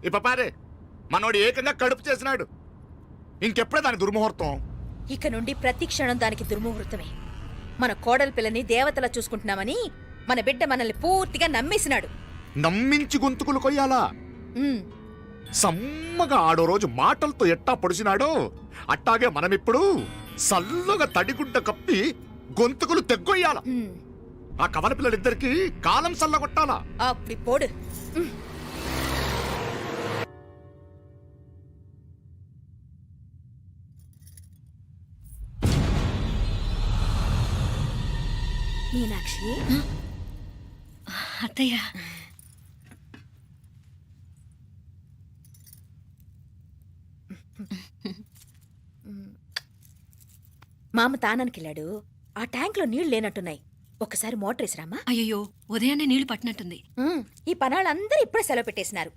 ఇప్ప పారే మనోడు ఏకంగా కడుపు చేసినాడు. ఇంకెప్పుడే దాని దుర్ముహూర్తం. ఇక నుండి ప్రతి క్షణం దానికి దుర్ముహూర్తమే. మన కోడలి పిల్లని దేవతలా చూసుకుంటున్నామని మన బిడ్డ మనల్ని పూర్తిగా నమ్మేసినాడు. నమ్మించి గొంతుకులు కొయ్యాలా? సమ్మగా ఆడో రోజు మాటలతో ఎట్టా పొడిచినాడో అట్టాగే మనమిప్పుడు సల్లుగా తడిగుడ్డ కప్పి గొంతుకులు తెగ్గొయ్యాల. ఆ కవల పిల్లలిద్దరికి కాలం సల్లగొట్టాలా. అప్పుడు పోడు. మీనాక్షి, అత్తయ్య, మామ తానానికి వెళ్ళాడు. ఆ ట్యాంక్ లో నీళ్లు లేనట్టున్నాయి. ఒకసారి మోటార్ వేసిరామా. అయ్యో, ఉదయాన్నే నీళ్లు పట్టినట్టుంది. ఈ పనాళ్ళందరూ ఇప్పుడే సెలవు పెట్టేసినారు.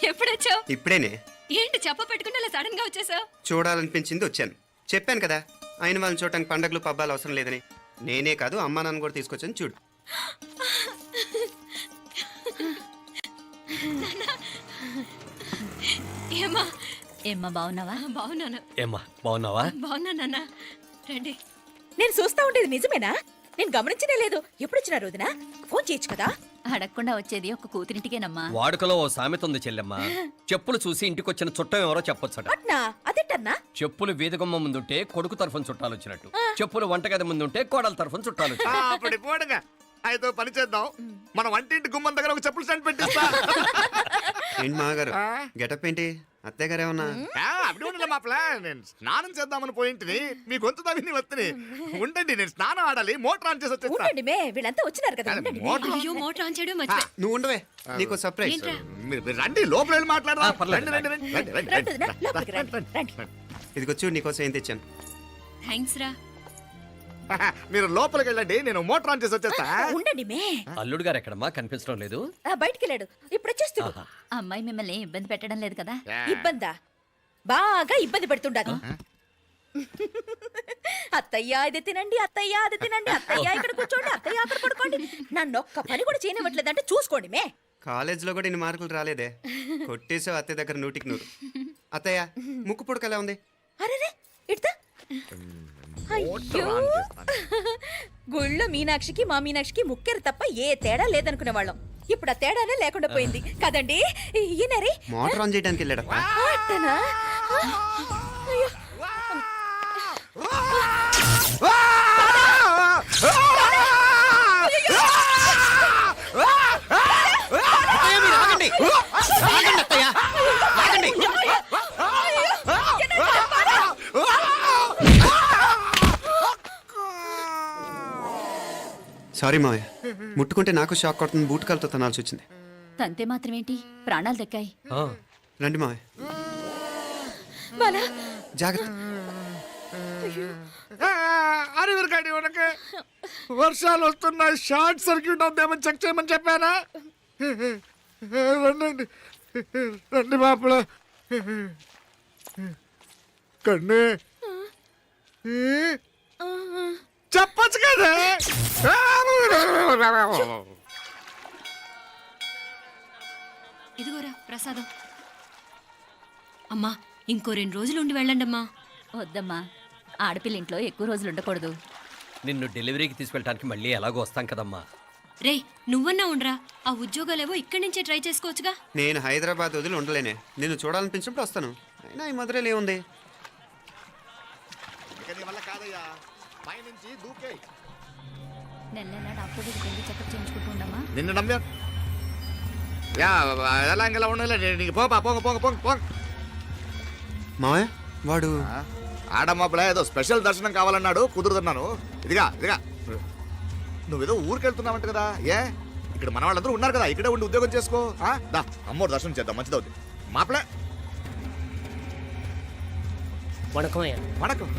ఎప్పుడొచ్చావు? ఇప్పుడేనే. ఏంటి చెప్ప పెట్టుకుంటే అలా సడన్ గా వచ్చేసావు? చూడాలనిపించింది వచ్చాను. చెప్పాను కదా, ఆయన వాళ్ళని చూడటానికి పండగలు పబ్బాలు అవసరం లేదని. నేనే కాదు, అమ్మా నాన్న కూడా తీసుకొచ్చాను. చూడు. ఏమ్మా ఏమ్మా బాగున్నావా? బాగున్నాను. ఏమ్మా బాగున్నావా? బాగున్నా నాన్న. రండి. నేను చూస్తా ఉండేది నిజమేనా? నేను గమనించనే లేదు. ఎప్పుడొచ్చినా రోజున ఫోన్ చేయొచ్చు కదా. అడగకుండా వచ్చేది ఒక కూతురింటికేనమ్మా. వాడుకలో ఓ సామెత ఉంది చెల్లెమ్మ. చెప్పులు చూసి ఇంటికొచ్చిన చుట్టం ఎవరో చెప్పొచ్చట. అట్నా? అదేటన్నా? చెప్పులు వీధగుమ్మ ముందుంటే కొడుకు తరఫున చుట్టాలు వచ్చినట్టు, చెప్పులు వంటగది ముందుంటే కోడల తరఫున చుట్టాలు వచ్చినట్టు. అప్పుడు పోడుగా అయితే పని చేద్దాం. మన వంటింటి గుమ్మం దగ్గర ఒక చెప్పులు స్టాండ్ పెట్టిస్తా. ఏంటి మామగారు గెటప్ ఏంటి? అత్తయ్య గారు ఏమన్నా? అప్పుడు ఉండలే మా ప్లాన్. నేను స్నానం చేద్దామని పోయింటిని, మీ గొంతు తవ్వి వస్తుంది. ఉండండి, నేను స్నానం ఆడాలి. మోటార్ ఆన్ చేసి వచ్చేస్తా. ఉండండి మే, వీళ్ళంతా వచ్చినారు కదా. ఉండండి మే. అయ్యో, మోటార్ ఆన్ చేయడం మర్చిపోయా. నువ్వు ఉండవే, నీకు సర్ప్రైజ్. ఏంట్రా? మీరు రండి, లోపల వెళ్ళి మాట్లాడదాం. పర్లేదు. రండి, రండి, రండి, రండి, రండి వదినా, రండి. లోపలికి రండి, రండి. ఇదిగో చూడు, నీకోసం ఏం తెచ్చాను. థ్యాంక్స్ రా. మీరు లోపలికి వెళ్ళండి, నేను మోటార్ ఆన్ చేసి వచ్చేస్తా. ఉండండి మే. అల్లుడు గారు ఎక్కడమ్మా? కనిపించడం లేదు. బయటికి వెళ్ళాడు. ఇప్పుడు వచ్చేస్తాడు. ఆహా. అమ్మాయి మిమ్మల్ని ఇబ్బంది పెట్టడం లేదు కదా? ఇబ్బందా? బాగా ఇబ్బంది పెడుతుండదు. అత్తయ్య ఇది తినండి, అత్తయ్య అది తినండి, అత్తయ్య ఇక్కడ కూర్చోండి, అత్తయ్య అక్కడ పడుకోండి. నన్ను ఒక్క పని కూడా చేయనివ్వట్లేదంటే చూసుకోండి మే. కాలేజీలో కూడా ఇన్ని మార్కులు రాలేదే. కొట్టేసావు అత్తయ్య దగ్గర 100కి 100. అత్తయ్య, ముక్కు పుడక ఎలా ఉంది? అరే ఇడతా. అయ్యో, గుళ్ళో మీనాక్షికి మా మీనాక్షికి ముక్కెరు తప్ప ఏ తేడా లేదనుకునే వాళ్ళం. ఇప్పుడు ఆ తేడానే లేకుండా పోయింది కదండి. ఈయనరే మోటార్ ఆన్ చేయడానికి వెళ్ళాడప్ప. అట్టనా? అయ్యో. సారీ మావయ్య, ముట్టుకుంటే నాకు షాక్ కొడుతుంది. బూటకాలతో తనాల్సి వచ్చింది. తంతే మాత్రమేంటి, ప్రాణాలు దక్కాయి. ఆ. రండి మావయ్య, బాలా, జాగ్రత్త. అరవిరకండి, ఉనకే వర్షాలు వస్తున్నాయి. షార్ట్ సర్క్యూట్ అవుతామని చెక్ చేయమని చెప్పానా? రండి రండి మాపల. కన్నే చెప్పచ్చు కదా. ఇదిగోరా ప్రసాదం. అమ్మా, ఇంకో 2 రోజులు ఉండి వెళ్ళండమ్మా. వద్దమ్మా, ఆడపిల్ల ఇంట్లో ఎక్కువ రోజులు ఉండకూడదు. నిన్ను డెలివరీకి తీసుకెళ్ళడానికి మళ్ళీ ఎలాగో వస్తాం కదమ్మా. రే, నువ్వన్నా ఉండరా. ఆ ఉద్యోగాలేవో ఇక్కడి నుంచే ట్రై చేసుకోవచ్చుగా. నేను హైదరాబాద్ వదిలి ఉండలేనే. నిన్ను చూడాలనిపించినప్పుడు వస్తాను. అయినా ఈ మధురలో ఏముంది? కాదయ్యా, పైనుంచి దూకే. నెల నెల డాక్టర్ దగ్గరికి వెళ్ళి చెకప్ చేయించుకుంటూ ఉండమ్మా. నిన్ను నమ్మా ఎలా ఇంకెలా ఉండాలి. నీకు పోంగ పోంగ పోంగ పోంగ. మావయ్య, వాడు ఆడమ్మప్పుడే ఏదో స్పెషల్ దర్శనం కావాలన్నాడు, కుదురుతున్నాను. ఇదిగా నువ్వేదో ఊరికెళ్తున్నావంట కదా, ఏ ఇక్కడ మన వాళ్ళందరూ ఉన్నారు కదా, ఇక్కడే ఉండి ఉద్యోగం చేసుకో. దా అమ్మోరు దర్శనం చేద్దాం, మంచిదవుద్ది. మాపలే వణకం.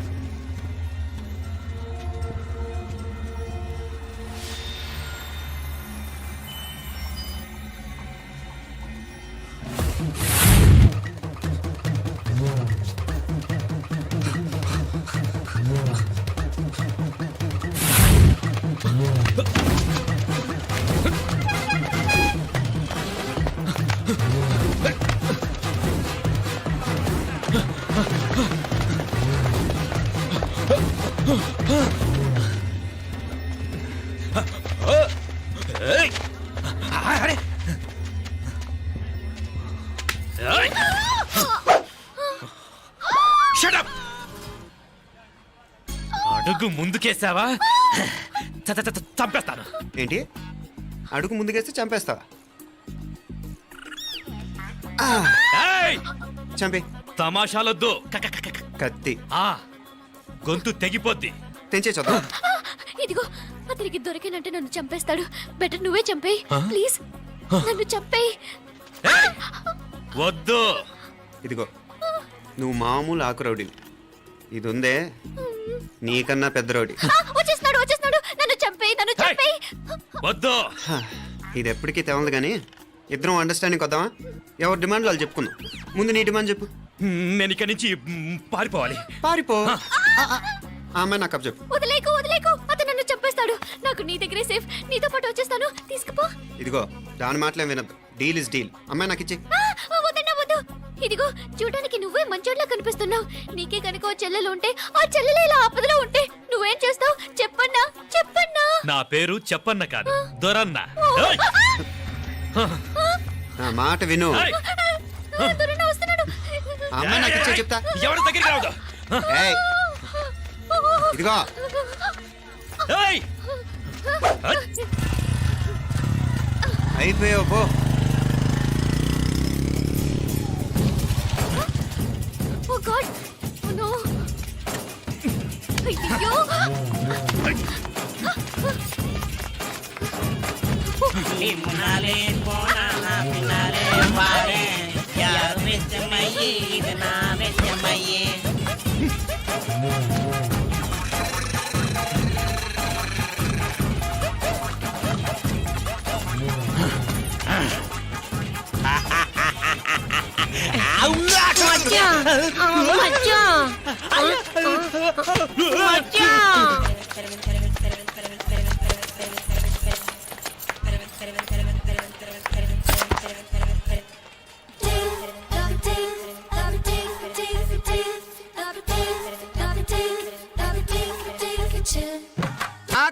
అడుగు ముందుకేసావా చంపేస్తాను. ఏంటి అడుగు ముందుకేస్తే చంపేస్తావా? ఏయ్! చంపే. తమాషాలొద్దు. కత్తి ఆ గొంతు తెగిపోద్ది. తెంచే చూద్దాం. ఇదిగో అతనికి దొరికినంటే నన్ను చంపేస్తాడు. బెటర్ నువ్వే చంపేయి ప్లీజ్. నన్ను చంపేయి. ఏయ్! వద్దు. ఇదిగో నువ్వు మామూలు ఆకు రౌడీవి, ఇది ఉందే నీకన్నా పెద్ద రౌడీ. వచ్చేస్తున్నాడు. నన్ను చంపేయి. వద్దు. ఇది ఎప్పటికీ తెవలదు కానీ ఇద్దరం అండర్స్టాండింగ్ వద్దామా? ఎవరి డిమాండ్ వాళ్ళు చెప్పుకుందాం. ముందు నీ డిమాండ్ చెప్పు. నేను ఇక్కడి నుంచి పారిపోవాలి. పారిపో. ఆ అమ్మాయి నాకు చెప్పు. వదిలేకు. అతను నన్ను చంపేస్తాడు. నాకు నీ దగ్గరే సేఫ్. నీతో పాటు వచ్చేస్తాను. తీసుకుపో. ఇదిగో దాని మాటలేం వినద్దు. Deal is deal. అమ్మాయి నాకు ఇచ్చే. వద్దు. ఇదిగో చూడడానికి నువ్వే మంచోడ్లా కనిపిస్తున్నావు. నీకే కనుక ఓ చెల్లెలు ఉంటే, ఆ చెల్లెలు ఇలా ఆపదలో ఉంటే నువ్వేం చేస్తావు? చెప్పన్నా. నా పేరు చెప్పన్న కాదు, దొరన్న. ఏయ్! నా మాట విను. ఏయ్! దొరన్న వస్తున్నాడు. ఆ అమ్మాయి నాకు ఇచ్చే చెప్తా. ఎవరి దగ్గరికి రావద్దు. ఏయ్, ఇదిగో ఏయ్! అయిపోయావు పో. Oh god. Oh no. అయ్యో. ನಿಮ್ಮನಾಲೆ ಕೋಣನ ಪಿನಾಲೆ ಬಾರೆ ಯಾರು ಮೆಚ್ಚಮಯ್ಯಿ ಇದು ನಾ ಮೆಚ್ಚಮಯ್ಯಿ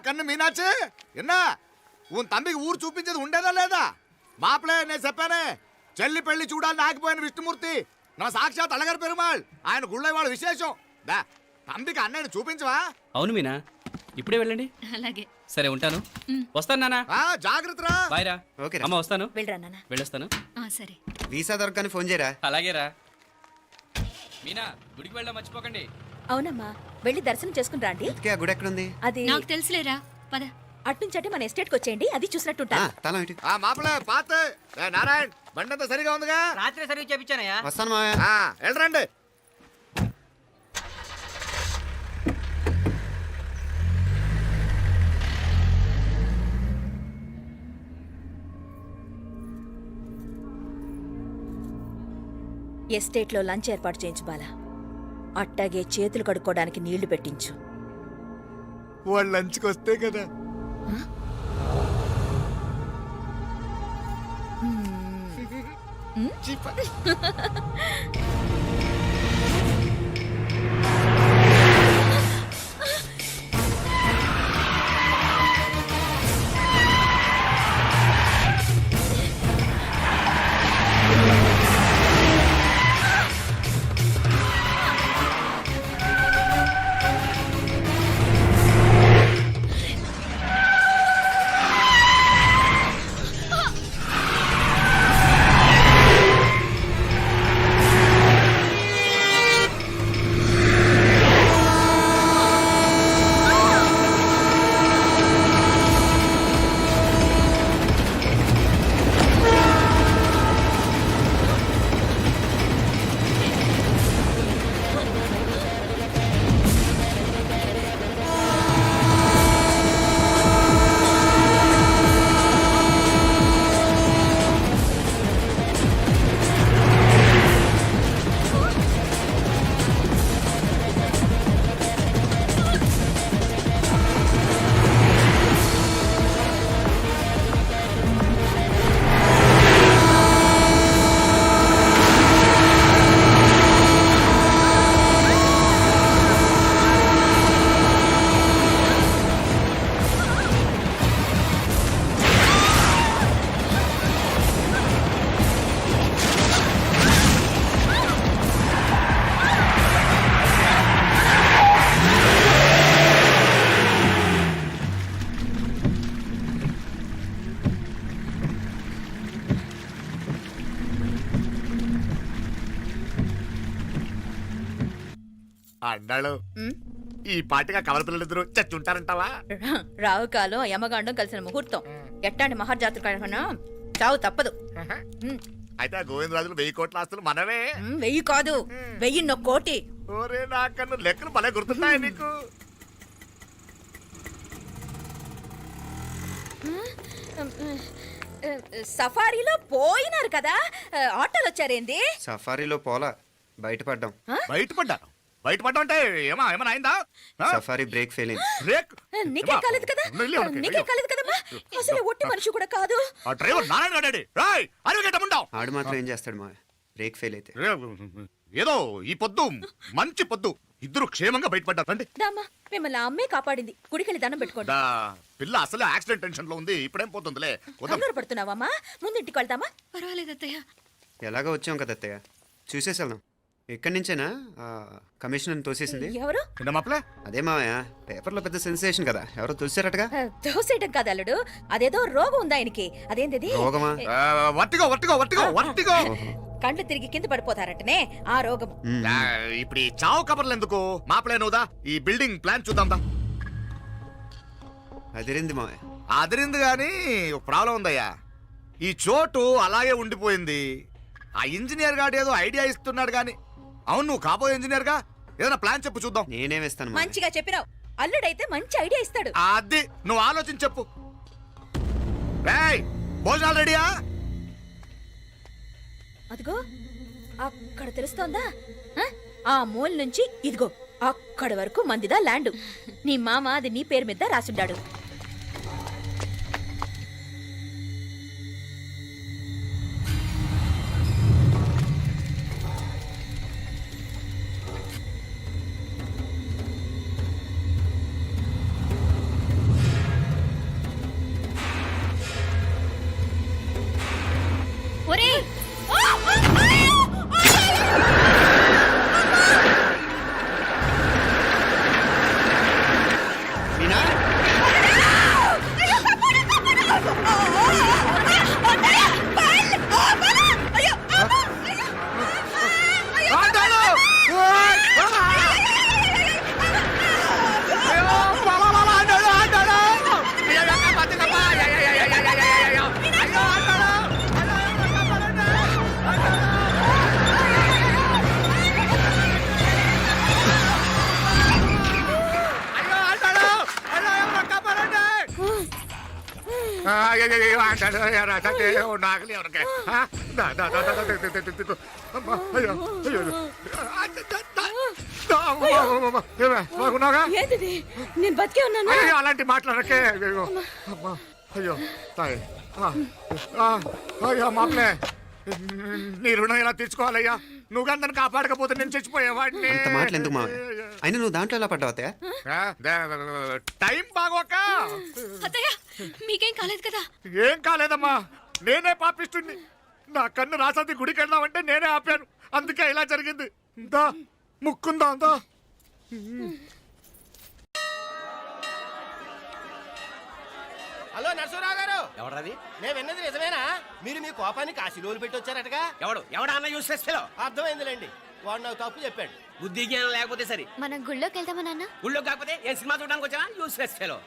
కన్ను మీనాచి ఎన్నా ఉన్ తమ్మికి ఊరు చూపించేది ఉండేదా లేదా? మాపలే నేను చెప్పానే, చెల్లి పెళ్లి చూడాలని ఆగిపోయిన విష్ణుమూర్తి నా సాక్షాత్ అళగర్ పెరుమాళ్. ఆయన గుళ్ళో వాళ్ళ విశేషం. దా తమ్మికి అన్నయ్యని చూపించవా? అవును మీనా, ఇప్పుడే వెళ్ళండి. అలాగే. సరే ఉంటాను. వస్తాను నాన్న. జాగ్రత్తరా. బాయ్ రా. ఓకే అమ్మ వస్తాను. వెళ్ళరా నాన్న. వెళ్ళొస్తాను. సరే. వీసా దొరకని ఫోన్ చేయరా. అలాగే రా. మీనా గుడికి వెళ్ళడం మర్చిపోకండి. అవునమ్మా, వెళ్ళి దర్శనం చేసుకుని రండి. ఇంతకీ ఆ గుడి ఎక్కడుంది? అది నాకు తెలుసులేరా, పద. అట్నుంచంటే మన ఎస్టేట్కి వచ్చేయండి, అది చూసినట్టుంటా. తల ఇటు. మాపలే పాత నారాయణ్ బండంతా సరిగా ఉందిగా? రాత్రి సర్వీస్ చేపించానయ్యా. వస్తాను మావయ్య. వెళ్ళరండి. ఎస్టేట్లో లంచ్ ఏర్పాటు చేయించు బాలా. అట్టాగే చేతులు కడుక్కోవడానికి నీళ్లు పెట్టించు. వాళ్ళు లంచ్కి వస్తే కదా. అన్నాడు ఉమ్, ఈ పాటిగా కవల పిల్లలిద్దరూ చచ్చుంటారంటావా? రావు కాలం యమగాండం కలిసిన ముహూర్తం ఎట్టాంటి మహర్జాతృ కన్నా చావు తప్పదు. ఉమ్, అయితే ఆ గోవిందరాజులు 1000 కోట్ల ఆస్తులు మనమే. 1000 కాదు 1001 కోటి. ఓరే నాకన్ను లెక్కలు భలే గుర్తున్నాయి నీకు. సఫారీలో పోయినారు కదా, ఆటోలు వచ్చారేంది? సఫారీలో పోలా బయటపడ్డాం. బయటపడ్డా అంటే ఏమైనా అయిందా? ఆ? సఫారీ బ్రేక్ ఫెయిల్ అయింది. బ్రేక్? నీకే ఏమ్మా? కాలేదు కదా, వెళ్ళి ఎవరికి? నీకే కాలేదు కదమ్మా. అసలు ఒట్టి మనిషి కూడా కాదు. ఆ డ్రైవర్ నారాయణ గాడి రాయ్ అరగటముండావు. ఆడు మాత్రం ఏం చేస్తాడు మా బ్రేక్ ఫెయిల్ అయితే. ఏదో ఈ పొద్దు మంచి పొద్దు ఇద్దరు క్షేమంగా బయటపడ్డారు. రండి. దామా మిమ్మల్ని ఆ అమ్మే కాపాడింది. గుడికెళ్ళి దండం పెట్టుకోండి. దా, పిల్ల అసలే యాక్సిడెంట్ టెన్షన్ లో ఉంది. ఇప్పుడేం పోతుందిలే. వద్దాం. కంగారు పడుతున్నావమ్మా? ముందు ఇంటికి వెళ్దామా? పర్వాలేదు అత్తయ్య. ఎలాగో వచ్చాం కదా అత్తయ్య, చూసేసి వెళ్దాం. ఎక్కడి నుంచేనా కమిషనర్ తోసేసింది? ఎవరు? నిన్న మాపలే అదే మావయ్య, పేపర్లో పెద్ద సెన్సేషన్ కదా, ఎవరో తోసారటగా. దోసేయటం కాదు అల్లుడు, అదేదో రోగం ఉంది ఆయనకి. అదేంటిది? రోగమా? వర్తిగో కండ్లు తిరిగి కింద పడిపోతారటనే ఆ రోగం. ఇప్పుడు ఈ చావు కబర్లు ఎందుకు? మాపలే నువ్వుదా ఈ బిల్డింగ్ ప్లాన్ చూద్దాం దా. అదిరింది మావయ్య. అదిరింది గాని ఒక ప్రాబ్లం ఉందయ్యా. ఈ చోటు అలాగే ఉండిపోయింది. ఆ ఇంజనీర్ గాడు ఏదో ఐడియా ఇస్తున్నాడు గాని. అవును, నువ్వు కాబోయే ఇంజనీర్ గా ఏదైనా ప్లాన్ చెప్పు చూద్దాం. నేనే వేస్తాను మావయ్య. మంచిగా చెప్పినావు. అల్లుడైతే మంచి ఐడియా ఇస్తాడు. అది నువ్వు ఆలోచించి చెప్పు. రేయ్, భోజనాలు రెడీయా? అదిగో అక్కడ తెలుస్తోందా? ఆ మూల నుంచి ఇదిగో అక్కడి వరకు మందిదా ల్యాండ్. నీ మామ అది నీ పేరు మీద రాసుండాడు. ఒరేయ్, మీనా? ఆండాడు! ఓయ్! అయ్యో, బాబా, ఆండాడు, ఆండాడు! అయ్యో, కాపాడుకప్పా! అయ్యో, ఆండాడు! అయ్యో, ఆండాడు! అయ్యో, ఎవరో కాపాడండి! అయ్యో, ఆండాడు, ఎవరో అదే, ఓ నాగలి ఎవరికి? ఆ? దా, దా, దా, దా, దా, దా, దా, దా, దా. అమ్మా, అయ్యో, అయ్యో, అయ్యో. ఆ, దా, దా, దా. దా, అమ్మా, అమ్మా, అమ్మా. ఏమే, బాగున్నావుగా? ఏంటిది? నేను బతికే ఉన్నాను. అయ్యో, అలాంటి మాట్లాడకే. అయ్యో, అమ్మా, అయ్యో, తాయ్. ఆ, ఆ, అయ్యో, మాపలే, నీ రుణం ఎలా తీర్చుకోవాలయ్యా? నువ్వు అందరిని కాపాడకపోతే నేను చచ్చిపోయేవాడిని. అంత మాటలు ఎందుకు మావయ్య? అయినా నువ్వు దాంట్లో ఎలా పడ్డావు అత్తయ్య? టైం బాగోక. అత్తయ్య మీకేం కాలేదు కదా? ఏం కాలేదమ్మా, నేనే పాపిస్తుంది. నా కన్ను రాసాది గుడికి వెళ్దామంటే నేనే ఆపాను. అందుకే ఇలా జరిగింది. దా, ముక్కుందా దా. హలో నరసరావు గారు, ఎవరది? నేను విన్నది నిజమేనా? మీరు మీ కోపానికి ఆశీర్వాదాలు పెట్టి వచ్చారటగా? ఎవడా అన్న యూస్లెస్ ఫెలో? అర్థమైందిలేండి, వాడు నాకు తప్పు చెప్పాడు. బుద్ధి జ్ఞానం లేకపోతే సరే. మనం గుళ్ళోకి వెళ్దామా నాన్న? ఊళ్ళో కాకపోతే ఏం సినిమా చూడడానికి వచ్చావా? Useless fellow.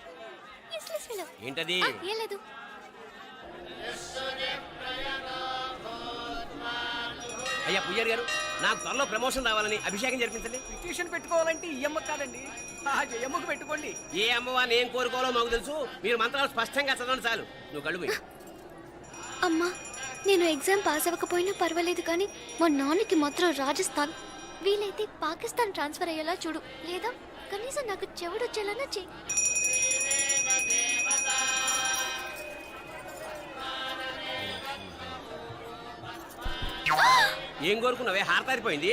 Useless fellow. ఏంటది? ఏం లేదు. అయ్యా పుయ్యర్ గారు, నాకు త్వరలో ప్రమోషన్ రావాలని అభిషేకం జరిపించండి. పిటిషన్ పెట్టుకోవాలంటే ఈ అమ్మ కాదండి, ఆ జయమ్మకు పెట్టుకోండి. ఏ అమ్మవారిని ఏం కోరుకోవాలో మాకు తెలుసు. మీరు మంత్రాలు స్పష్టంగా చదవండి చాలు. నువ్వు కడుగు. అమ్మా, నేను ఎగ్జామ్ పాస్ అవ్వకపోయినా పర్వాలేదు కానీ మా నాన్నకి మాత్రం రాజస్థాన్, వీలైతే పాకిస్తాన్ ట్రాన్స్ఫర్ అయ్యేలా చూడు. లేదా కనీసం నాకు చెవుడొచ్చేలానా చెయ్యి. ఏం కోరుకున్నావే? హారతారిపోయింది.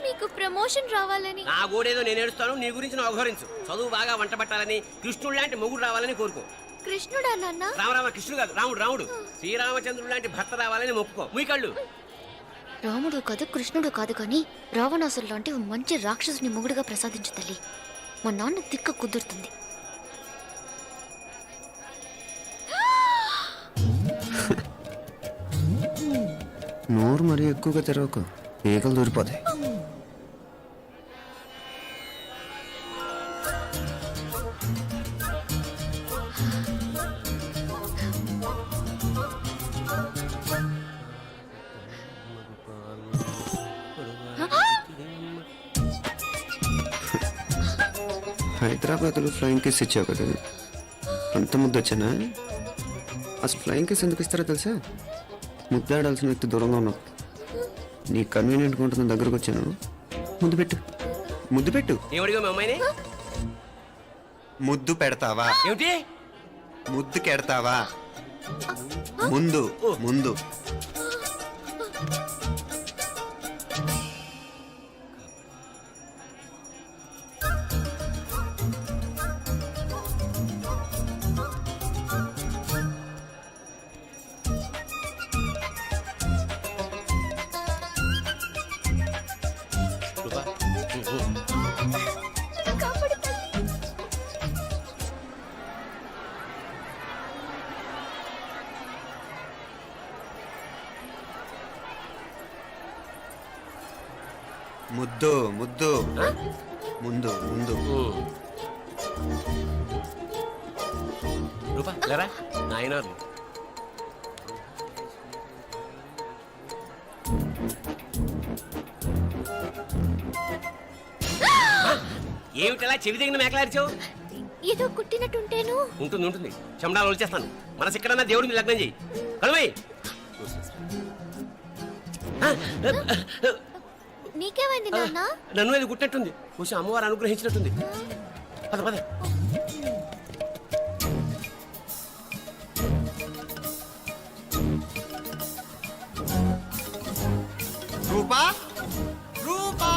మీకు ప్రమోషన్ రావాలని. నా గోడేదో నేను ఏడుస్తాను, నీ గురించి నువ్వు అఘోరించు. చదువు బాగా వంట పట్టాలని, కృష్ణుడు లాంటి మొగుడు రావాలని కోరుకో. కృష్ణుడా నాన్న? రామరామ కృష్ణుడు కాదు, రాముడు రాముడు. శ్రీరామచంద్రుడు లాంటి భర్త రావాలని మొక్కుకో. మీ కళ్ళు. రాముడు కాదు కృష్ణుడు కాదు కానీ రావణాసురు లాంటి ఓ మంచి రాక్షసుని మొగుడుగా ప్రసాదించు తల్లి. మా నాన్న తిక్క కుదురుతుంది. నోరు మరీ ఎక్కువగా తెరవకు, ఈగలు దూరిపోతాయి. హైదరాబాద్లో ఫ్లయింగ్ కిస్ ఇచ్చావు కదా, అంత ముద్దు వచ్చానా? అసలు ఫ్లయింగ్ కిస్ ఎందుకు ఇస్తారో తెలుసా? ముద్దాడాల్సిన వ్యక్తి దూరంగా ఉన్నావు. నీ కన్వీనియంట్గా ఉంటుంది దగ్గరకు వచ్చాను. ముద్దు పెట్టు, ముద్దు పెట్టు. ఏమడిగా మీ అమ్మాయిని? ముద్దు పెడతావా? ఏమిటి? ముద్దు కెడతావా? ముందు ముందు. రూపా, కాపాడు తల్లి. ముద్దు ముద్దు. ముందు ముందు. రూపా లేరా నాయనారు. ఏమిటలా చెవి దగ్గర మేకలారిచావు? ఏదో కుట్టినట్టుంటేను. ఉంటుంది ఉంటుంది, చెమడాలు వచ్చేస్తాను. మనసు ఎక్కడన్నా దేవుడి మీద లగ్నం చేయి. కలవై నీకేమైంది నాన్న? నన్ను అది గుట్టినట్టుంది. కొంచెం అమ్మవారు అనుగ్రహించినట్టుంది. పద పద. రూపా రూపా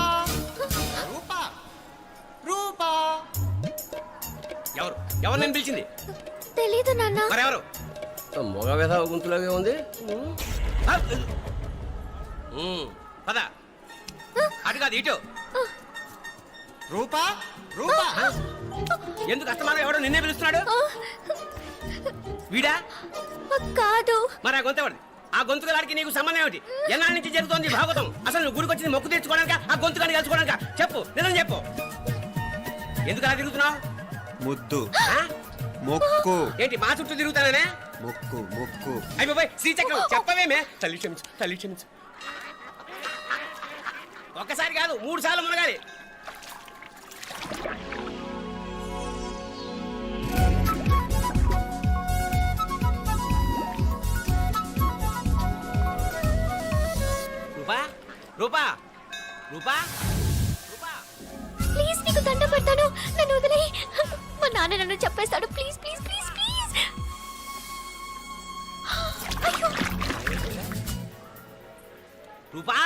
రూపా రూపా. ఎవరు ఎవరు నేను పిలిచింది? తెలీదు నాన్న. మరెవరు? మగ వ్యధ గుంతులాగే ఉంది. పద. అటు కాదు ఇటు. రూపా రూపా. ఎందుకు అస్తమానం ఎవడో నిన్నే పిలుస్తున్నాడు? వీడా? కాదు. మరి ఆ గొంతు ఎవరిది? ఆ గొంతుగాడికి నీకు సంబంధం ఏమిటి? ఎన్నాళ్ళ నుంచి జరుగుతోంది భాగవతం? అసలు నువ్వు గుడికి వచ్చింది మొక్కు తీర్చుకోవడానిక, ఆ గొంతుగాడిని కలుసుకోవడానిక? చెప్పు, నిజం చెప్పు. ఎందుకు అలా తిరుగుతున్నావు? ముద్దు ఆ? మొక్కు. ఏంటి మా చుట్టూ తిరుగుతానే? మొక్కు మొక్కు. అయిపోయి శ్రీచక్రం చెప్పవేమే. తల్లి క్షమించు, తల్లి క్షమించు. ఒక్కసారి కాదు 3 సార్లు మునగాలి. రూపా రూపా రూపా రూపా. ప్లీజ్ నీకు దండ పెడతాను, నన్ను వదిలేయ్. మా నాన్న నన్ను చెప్పేస్తాడు. Please please please please. అయ్యో. రూపా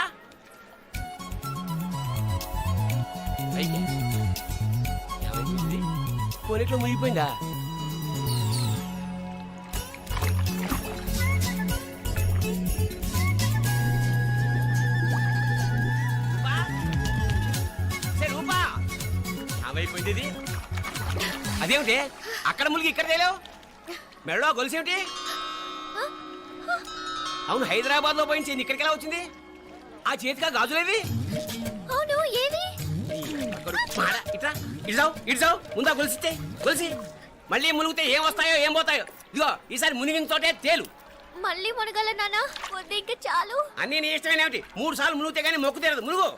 కొనిట్లో మునిగిపోయిందా? రూపా ఏమైపోయింది ఇది? అదేమిటి అక్కడ మునిగి ఇక్కడ తేలేవు? మెడలో గొలుసేమిటి? అవును, హైదరాబాద్ లో పోయించింది, ఇక్కడికి ఎలా వచ్చింది? ఆ చేతిగా గాజులేవి? అవును, ఏది? ఇట్రా ఇడ్సావు ముందా గొలిసితే గొలిసి మళ్ళీ మునిగితే ఏం వస్తాయో ఏం పోతాయో. ఇదిగో ఈసారి మునిగిన తోటే తేలు. మళ్ళీ మునగల నాన్న, వద్దు ఇంకా చాలు. అన్నీ నీ ఇష్టమైన ఏమిటి? 3 సార్లు మునిగితే గానీ మొక్కు తీరదు. మునుగు.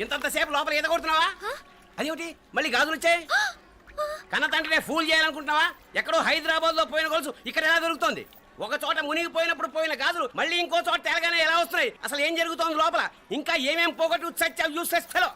ఇంతంతసేపు లోపల ఈత కొడుతున్నావా? అదేమిటి మళ్ళీ గాజులు వచ్చాయి? కన్న తండ్రినే ఫూల్ చేయాలనుకుంటున్నావా? ఎక్కడో హైదరాబాద్ లో పోయిన గొలుసు ఇక్కడ ఎలా దొరుకుతుంది? ఒక చోట మునిగిపోయినప్పుడు పోయిన గాజులు మళ్ళీ ఇంకో చోట తేలగానే ఎలా వస్తున్నాయి? అసలు ఏం జరుగుతోంది లోపల? ఇంకా ఏమేం పోగొట్టు చచ్చావు యూస్ ఫెలో.